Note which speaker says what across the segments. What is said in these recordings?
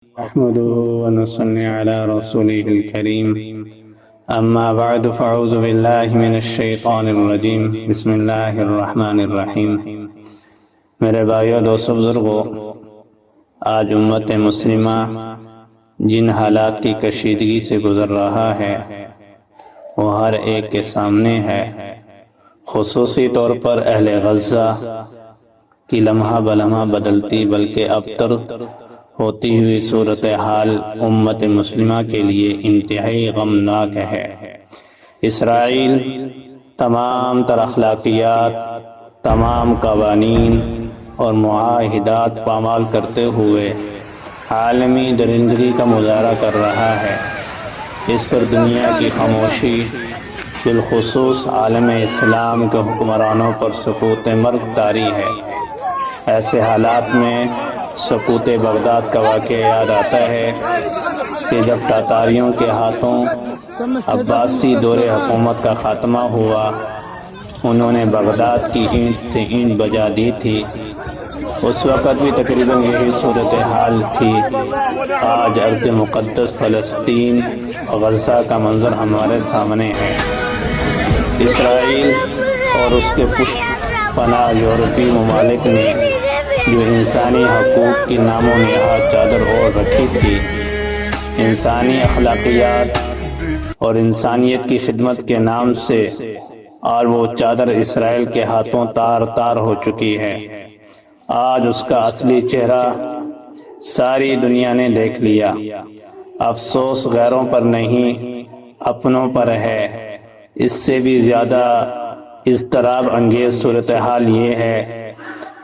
Speaker 1: نحمده ونصلي على رسوله الكريم أما بعد فأعوذ بالله من الشيطان الرجيم بسم اللہ الرحمن الرحیم۔ میرے بھائیو دوستو بزرگو، آج امت مسلمہ جن حالات کی کشیدگی سے گزر رہا ہے وہ ہر ایک کے سامنے ہے، خصوصی طور پر اہل غزہ کی لمحہ بلمحہ بدلتی بلکہ ابتر ہوتی ہوئی صورتحال امت مسلمہ کے لیے انتہائی غمناک ہے۔ اسرائیل تمام تر اخلاقیات، تمام قوانین اور معاہدات پامال کرتے ہوئے عالمی درندگی کا مظاہرہ کر رہا ہے۔ اس پر دنیا کی خاموشی، بالخصوص عالم اسلام کے حکمرانوں پر سقوط مرگ طاری ہے۔ ایسے حالات میں سقوط بغداد کا واقعہ یاد آتا ہے کہ جب تاتاریوں کے ہاتھوں عباسی دور حکومت کا خاتمہ ہوا، انہوں نے بغداد کی اینٹ سے اینٹ بجا دی تھی۔ اس وقت بھی تقریباً یہی صورتحال تھی۔ آج ارض مقدس فلسطین غزہ کا منظر ہمارے سامنے ہے۔ اسرائیل اور اس کے پشت پناہ یورپی ممالک نے جو انسانی حقوق کی نام و نہاد چادر اوڑھ رکھی تھی، انسانی اخلاقیات اور انسانیت کی خدمت کے نام سے، اور وہ چادر اسرائیل کے ہاتھوں تار تار ہو چکی ہے۔ آج اس کا اصلی چہرہ ساری دنیا نے دیکھ لیا۔ افسوس غیروں پر نہیں، اپنوں پر ہے۔ اس سے بھی زیادہ اضطراب انگیز صورتحال یہ ہے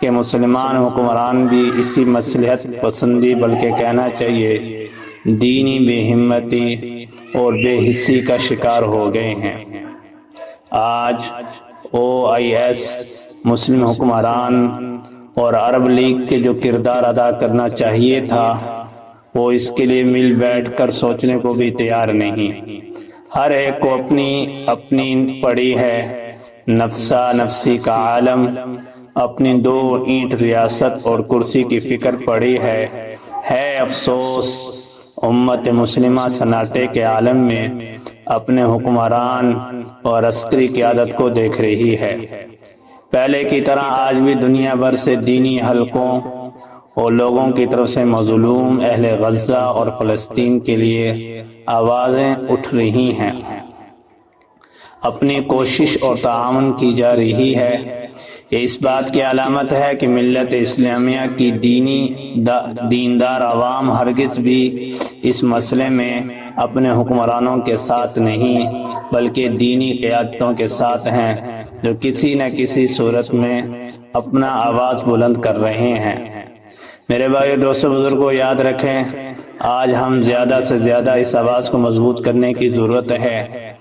Speaker 1: کہ مسلمان حکمران بھی اسی مصلحت پسندی بلکہ کہنا چاہیے دینی بے ہمتی اور بے حسی کا شکار ہو گئے ہیں۔ آج OIS، مسلم حکمران اور عرب لیگ کے جو کردار ادا کرنا چاہیے تھا وہ اس کے لیے مل بیٹھ کر سوچنے کو بھی تیار نہیں۔ ہر ایک کو اپنی پڑی ہے نفسا نفسی کا عالم، اپنی دو اینٹ ریاست اور کرسی کی فکر پڑی ہے افسوس امت مسلمہ سناٹے کے عالم میں اپنے حکمران اور عسکری قیادت کو دیکھ رہی ہے۔ پہلے کی طرح آج بھی دنیا بھر سے دینی حلقوں اور لوگوں کی طرف سے مظلوم اہل غزہ اور فلسطین کے لیے آوازیں اٹھ رہی ہیں۔ اپنی کوشش اور تعاون کی جا رہی ہے۔ یہ اس بات کی علامت ہے کہ ملت اسلامیہ کی دیندار عوام ہرگز بھی اس مسئلے میں اپنے حکمرانوں کے ساتھ نہیں بلکہ دینی قیادتوں کے ساتھ ہیں، جو کسی نہ کسی صورت میں اپنا آواز بلند کر رہے ہیں۔ میرے بھائیو دوستو بزرگوں، یاد رکھیں آج ہم زیادہ سے زیادہ اس آواز کو مضبوط کرنے کی ضرورت ہے۔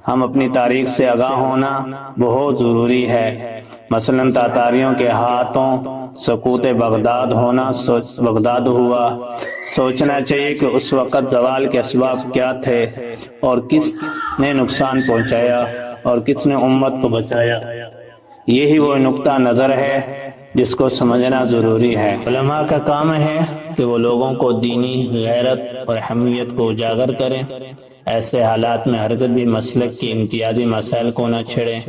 Speaker 1: ہم اپنی تاریخ سے آگاہ ہونا بہت ضروری ہے۔ مثلاً تاتاریوں کے ہاتھوں سقوط بغداد ہوا، سوچنا چاہیے کہ اس وقت زوال کے اسباب کیا تھے اور کس نے نقصان پہنچایا اور کس نے امت کو بچایا۔ یہی وہ نقطہ نظر ہے جس کو سمجھنا ضروری ہے۔ علماء کا کام ہے کہ وہ لوگوں کو دینی غیرت اور حمیت کو اجاگر کریں۔ ایسے حالات میں ہرگز بھی مسلک کی امتیازی مسائل کو نہ چھیڑیں۔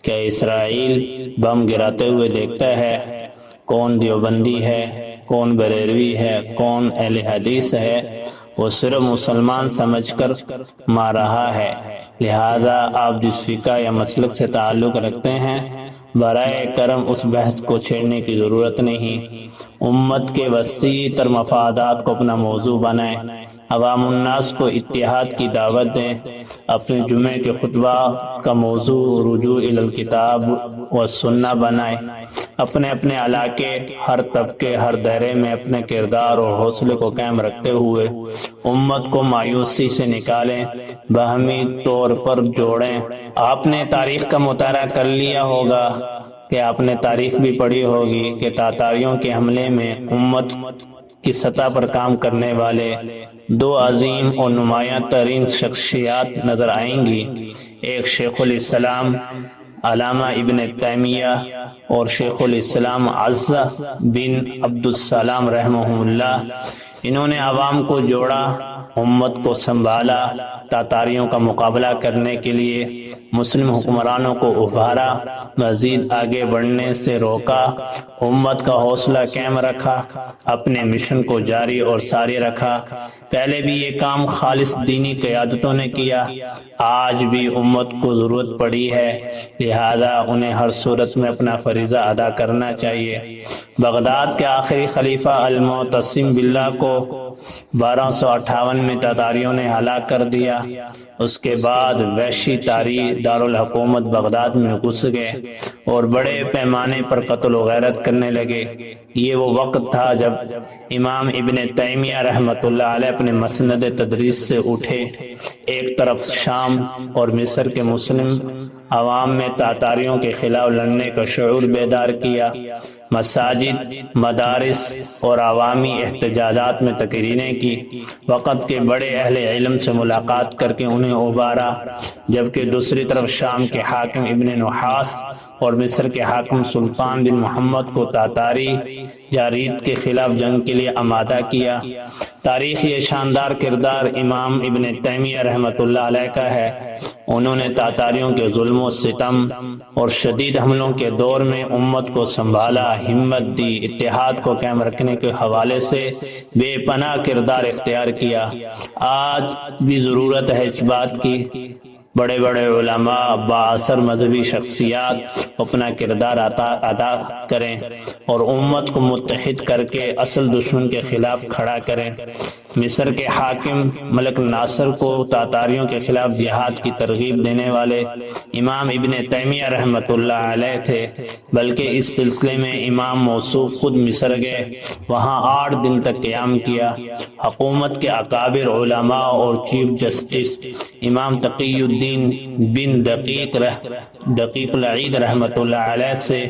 Speaker 1: کہ اسرائیل بم گراتے ہوئے دیکھتا ہے کون دیوبندی ہے، کون بریلوی ہے، کون اہل حدیث ہے، وہ صرف مسلمان سمجھ کر مار رہا ہے۔ لہذا آپ جس فقہ یا مسلک سے تعلق رکھتے ہیں برائے کرم اس بحث کو چھیڑنے کی ضرورت نہیں۔ امت کے وسیع تر مفادات کو اپنا موضوع بنائیں، عوام الناس کو اتحاد کی دعوت دیں، اپنے جمعے کے خطبہ کا موضوع رجوع الی الکتاب و سنہ بنائیں، اپنے علاقے، ہر طبقے، ہر دائرے میں اپنے کردار اور حوصلے کو قائم رکھتے ہوئے امت کو مایوسی سے نکالیں، باہمی طور پر جوڑیں۔ آپ نے تاریخ کا مطالعہ کر لیا ہوگا کہ آپ نے تاریخ بھی پڑھی ہوگی کہ تاتاریوں کے حملے میں امت کی سطح پر کام کرنے والے دو عظیم اور نمایاں ترین شخصیات نظر آئیں گی۔ ایک شیخ الاسلام علامہ ابن تیمیہ اور شیخ الاسلام عزہ بن عبدالسلام رحمہ اللہ۔ انہوں نے عوام کو جوڑا، امت کو سنبھالا، تاتاریوں کا مقابلہ کرنے کے لیے مسلم حکمرانوں کو ابھارا، مزید آگے بڑھنے سے روکا، امت کا حوصلہ قائم رکھا، اپنے مشن کو جاری اور ساری رکھا۔ پہلے بھی یہ کام خالص دینی قیادتوں نے کیا، آج بھی امت کو ضرورت پڑی ہے، لہذا انہیں ہر صورت میں اپنا فریضہ ادا کرنا چاہیے۔ بغداد کے آخری خلیفہ المعتصم باللہ کو 1258 میں تاتاریوں نے ہلاک کر دیا۔ اس کے بعد وحشی دارالحکومت بغداد میں گھس گئے اور بڑے پیمانے پر قتل و غارت کرنے لگے۔ یہ وہ وقت تھا جب امام ابن تیمیہ رحمۃ اللہ علیہ اپنے مسند تدریس سے اٹھے، ایک طرف شام اور مصر کے مسلم عوام میں تاتاریوں کے خلاف لڑنے کا شعور بیدار کیا، مساجد، مدارس اور عوامی احتجاجات میں تقریریں کی، وقت کے بڑے اہل علم سے ملاقات کر کے انہیں ابھارا، جبکہ دوسری طرف شام کے حاکم ابن نحاس اور مصر کے حاکم سلطان بن محمد کو تاتاری جاریت کے خلاف جنگ کے لیے آمادہ کیا۔ تاریخ یہ شاندار کردار امام ابن تیمیہ رحمۃ اللہ علیہ کا ہے۔ انہوں نے تاتاریوں کے ظلم و ستم اور شدید حملوں کے دور میں امت کو سنبھالا، ہمت دی، اتحاد کو قائم رکھنے کے حوالے سے بے پناہ کردار اختیار کیا۔ آج بھی ضرورت ہے اس بات کی، بڑے بڑے علماء، بااثر مذہبی شخصیات اپنا کردار ادا کریں اور امت کو متحد کر کے اصل دشمن کے خلاف کھڑا کریں۔ مصر کے حاکم ملک ناصر کو تاتاریوں کے خلاف جہاد کی ترغیب دینے والے امام ابن تیمیہ رحمۃ اللہ علیہ تھے، بلکہ اس سلسلے میں امام موصوف خود مصر گئے، وہاں 8 دن تک قیام کیا۔ حکومت کے اکابر علماء اور چیف جسٹس امام تقی الدین بن دقیق العید رحمۃ اللہ علیہ سے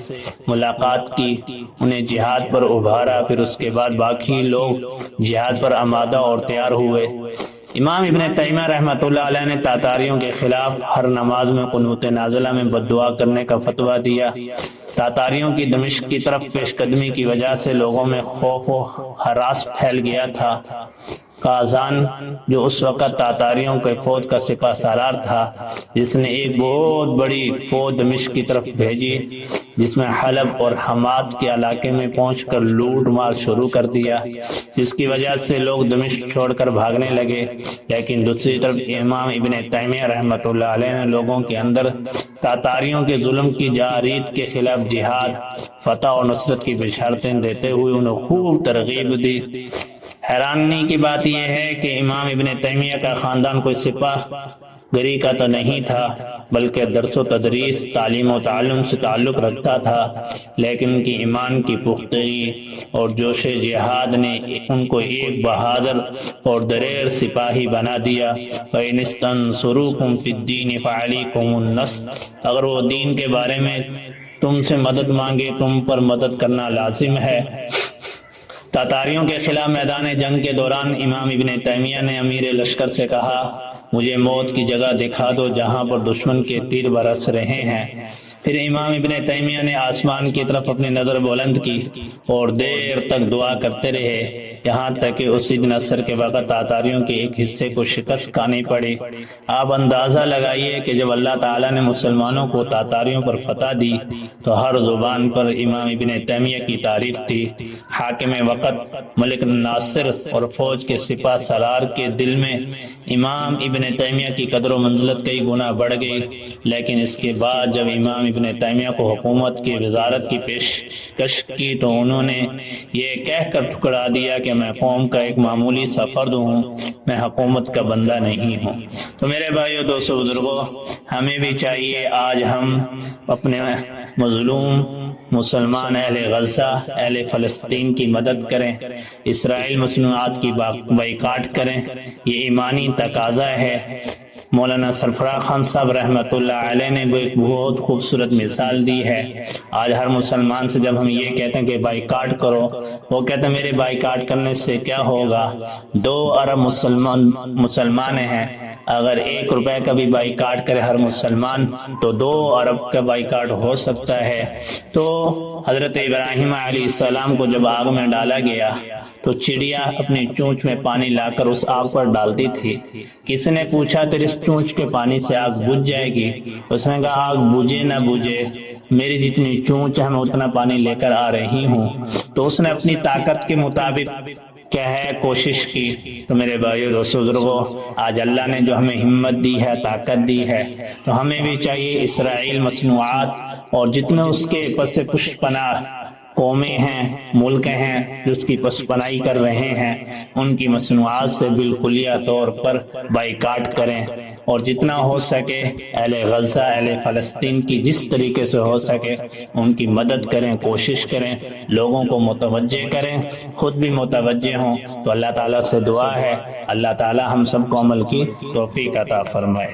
Speaker 1: ملاقات کی، انہیں جہاد پر ابھارا، پھر اس کے بعد باقی لوگ جہاد پر آمادہ اور تیار ہوئے۔ امام ابن تیمیہ رحمۃ اللہ علیہ نے تاتاریوں کے خلاف ہر نماز میں قنوت نازلہ میں بد دعا کرنے کا فتویٰ دیا۔ تاتاریوں کی دمشق کی طرف پیش قدمی کی وجہ سے لوگوں میں خوف و ہراس پھیل گیا تھا۔ کازان، جو اس وقت تاتاریوں کے فوج کا سپہ سالار تھا، جس نے ایک بہت بڑی فوج دمشق کی طرف بھیجی، جس میں حلب اور حماد کے علاقے میں پہنچ کر لوٹ مار شروع کر دیا، جس کی وجہ سے لوگ دمشق چھوڑ کر بھاگنے لگے۔ لیکن دوسری طرف امام ابن تیمیہ رحمۃ اللہ علیہ نے لوگوں کے اندر تاتاریوں کے ظلم کی جارحیت کے خلاف جہاد، فتح اور نصرت کی بشارتیں دیتے ہوئے انہیں خوب ترغیب دی۔ حیرانی کی بات یہ ہے کہ امام ابن تیمیہ کا خاندان کوئی سپاہ گری کا تو نہیں تھا، بلکہ درس و تدریس، تعلیم و تعلم سے تعلق رکھتا تھا، لیکن ان کی ایمان کی پختگی اور جوش جہاد نے ان کو ایک بہادر اور دلیر سپاہی بنا دیا۔ وَإِنِ اسْتَنْصُرُوكُمْ فِي الدِّينِ فَعَلَيْكُمُ النَّصْرُ، اگر وہ دین کے بارے میں تم سے مدد مانگے، تم پر مدد کرنا لازم ہے۔ تاتاریوں کے خلاف میدان جنگ کے دوران امام ابن تیمیہ نے امیر لشکر سے کہا، مجھے موت کی جگہ دکھا دو جہاں پر دشمن کے تیر برس رہے ہیں۔ پھر امام ابن تیمیہ نے آسمان کی طرف اپنی نظر بلند کی اور دیر تک دعا کرتے رہے، یہاں تک کہ اسی دن عصر کے وقت تاتاریوں کے ایک حصے کو شکست کھانی پڑی۔ آپ اندازہ لگائیے کہ جب اللہ تعالیٰ نے مسلمانوں کو تاتاریوں پر فتح دی تو ہر زبان پر امام ابن تیمیہ کی تعریف تھی۔ حاکم وقت ملک ناصر اور فوج کے سپہ سالار کے دل میں امام ابن تیمیہ کی قدر و منزلت کئی گنا بڑھ گئی، لیکن اس کے بعد جب امام ابن تیمیہ کو حکومت کی وزارت کی پیشکش کی تو انہوں نے یہ کہہ کر ٹھکرا دیا کہ میں قوم کا ایک معمولی سا فرد ہوں، میں حکومت کا بندہ نہیں ہوں۔ تو میرے بھائیو، دوستو، بزرگوں، ہمیں بھی چاہیے آج ہم اپنے مظلوم مسلمان اہل غزہ، اہل فلسطین کی مدد کریں، اسرائیل مسلمات کی بائیکاٹ کریں، یہ ایمانی تقاضا ہے۔ مولانا سرفراز خان صاحب رحمۃ اللہ علیہ نے بھی ایک بہت خوبصورت مثال دی ہے۔ آج ہر مسلمان سے جب ہم یہ کہتے ہیں کہ بائیکاٹ کرو، وہ کہتے ہیں میرے بائیکاٹ کرنے سے کیا ہوگا؟ 2 ارب مسلمان ہیں، اگر 1 روپے کا بھی بائیکاٹ کرے ہر مسلمان تو 2 ارب کا بائیکاٹ ہو سکتا ہے۔ تو حضرت ابراہیم علیہ السلام کو جب آگ میں ڈالا گیا تو چڑیا اپنی چونچ میں پانی لا کر اس آگ پر ڈالتی تھی۔ کسی نے پوچھا تیرے چونچ کے پانی سے آگ بجھ جائے گی؟ اس نے کہا آگ بجھے نہ بجھے، میری جتنی چونچ ہے میں اتنا پانی لے کر آ رہی ہوں۔ تو اس نے اپنی طاقت کے مطابق کیا ہے کوشش کی۔ تو میرے بھائیو دوستو بزرگو، آج اللہ نے جو ہمیں ہمت دی ہے، طاقت دی ہے، تو ہمیں بھی چاہیے اسرائیل مصنوعات اور جتنے اس کے پس پشت پناہ قومیں ہیں، ملک ہیں جو اس کی پسپنائی کر رہے ہیں، ان کی مصنوعات سے بالکلیہ طور پر بائیکاٹ کریں، اور جتنا ہو سکے اہل غزہ، اہل فلسطین کی جس طریقے سے ہو سکے ان کی مدد کریں، کوشش کریں، لوگوں کو متوجہ کریں، خود بھی متوجہ ہوں۔ تو اللہ تعالیٰ سے دعا ہے اللہ تعالیٰ ہم سب کو عمل کی توفیق عطا فرمائے۔